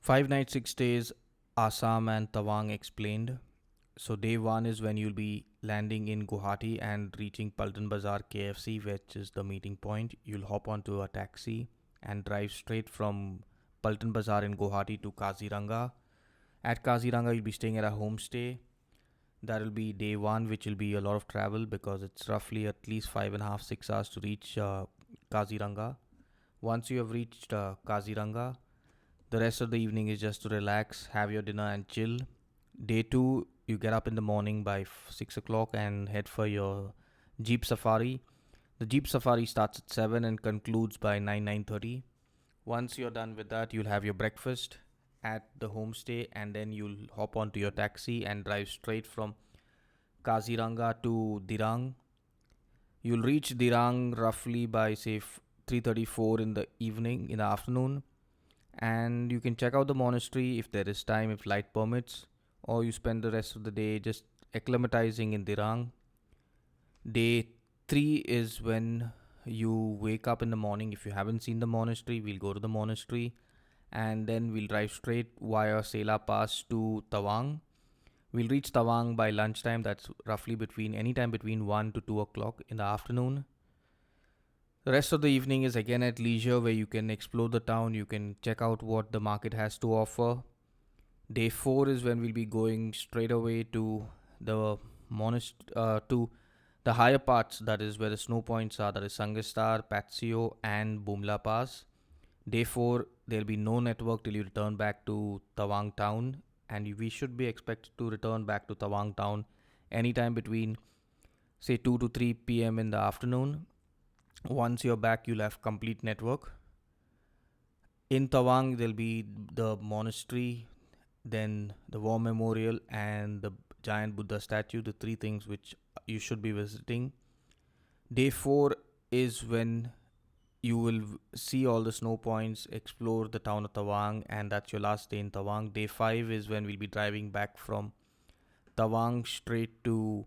5 nights, 6 days, Assam and Tawang explained. So day one is when you'll be landing in Guwahati and reaching Paltan Bazaar KFC, which is the meeting point. You'll hop onto a taxi and drive straight from Paltan Bazaar in Guwahati to Kaziranga. At Kaziranga, you'll be staying at a homestay. That'll be day one, which will be a lot of travel because it's roughly at least 5.5, 6 hours to reach Kaziranga. Once you have reached Kaziranga, the rest of the evening is just to relax, have your dinner, and chill. Day two, you get up in the morning by 6 o'clock and head for your Jeep Safari. The Jeep Safari starts at 7 and concludes by 9:30. Once you're done with that, you'll have your breakfast at the homestay and then you'll hop onto your taxi and drive straight from Kaziranga to Dirang. You'll reach Dirang roughly by say 3:34 in the evening, in the afternoon, and you can check out the monastery if there is time, if light permits, or you spend the rest of the day just acclimatizing in Dirang. Day 3 is when you wake up in the morning. If you haven't seen the monastery, we'll go to the monastery and then we'll drive straight via Sela Pass to Tawang. We'll reach Tawang by lunchtime. That's roughly between anytime between 1 to 2 o'clock in the afternoon. The rest of the evening is again at leisure where you can explore the town, you can check out what the market has to offer. Day 4 is when we'll be going straight away to the to the higher parts, that is where the snow points are, that is Sangastar, Patsio, and Bumla Pass. Day 4, there'll be no network till you return back to Tawang town, and we should be expected to return back to Tawang town anytime between say 2 to 3 p.m. in the afternoon. Once you're back, you'll have complete network. In Tawang, there'll be the monastery, then the war memorial, and the giant Buddha statue, the three things which you should be visiting. Day 4 is when you will see all the snow points, explore the town of Tawang, and that's your last day in Tawang. Day 5 is when we'll be driving back from Tawang straight to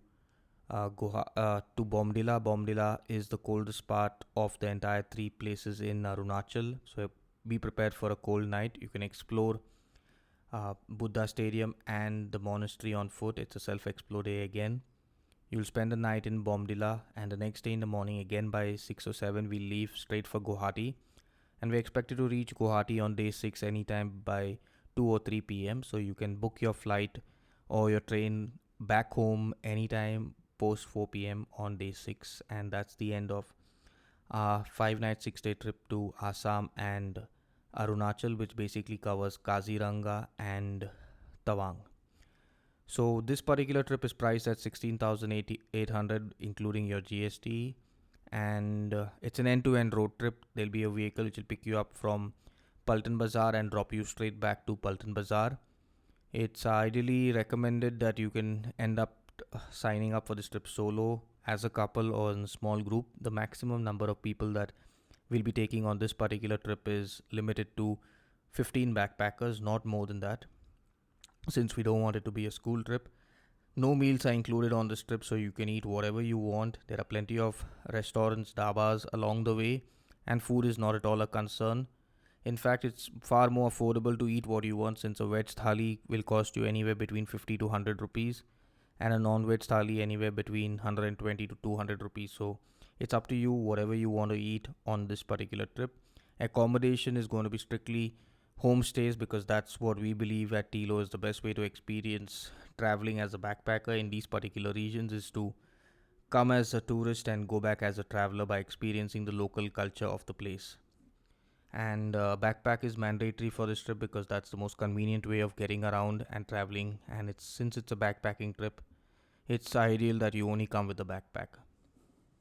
to Bomdila. Bomdila is the coldest part of the entire three places in Arunachal. So be prepared for a cold night. You can explore Buddha Stadium and the monastery on foot. It's a self-explore day again. You'll spend the night in Bomdila, and the next day in the morning, again by 6 or 7, we'll leave straight for Guwahati. And we're expected to reach Guwahati on day 6 anytime by 2 or 3 p.m. So you can book your flight or your train back home anytime post 4 p.m. on day 6. And that's the end of our 5-night, 6-day trip to Assam and Arunachal, which basically covers Kaziranga and Tawang. So this particular trip is priced at 16,800 including your GST, and it's an end-to-end road trip. There'll be a vehicle which will pick you up from Paltan Bazaar and drop you straight back to Paltan Bazaar. It's ideally recommended that you can end up signing up for this trip solo, as a couple, or in a small group. The maximum number of people that we'll be taking on this particular trip is limited to 15 backpackers, not more than that, since we don't want it to be a school trip. No meals are included on this trip, so you can eat whatever you want. There are plenty of restaurants, dabas along the way, and food is not at all a concern. In fact, it's far more affordable to eat what you want, since a veg thali will cost you anywhere between 50 to 100 rupees and a non-veg thali anywhere between 120 to 200 rupees. So it's up to you, whatever you want to eat on this particular trip. Accommodation is going to be strictly homestays, because that's what we believe at Tilo is the best way to experience traveling as a backpacker in these particular regions, is to come as a tourist and go back as a traveler by experiencing the local culture of the place. And backpack is mandatory for this trip because that's the most convenient way of getting around and traveling, and since it's a backpacking trip, it's ideal that you only come with a backpack.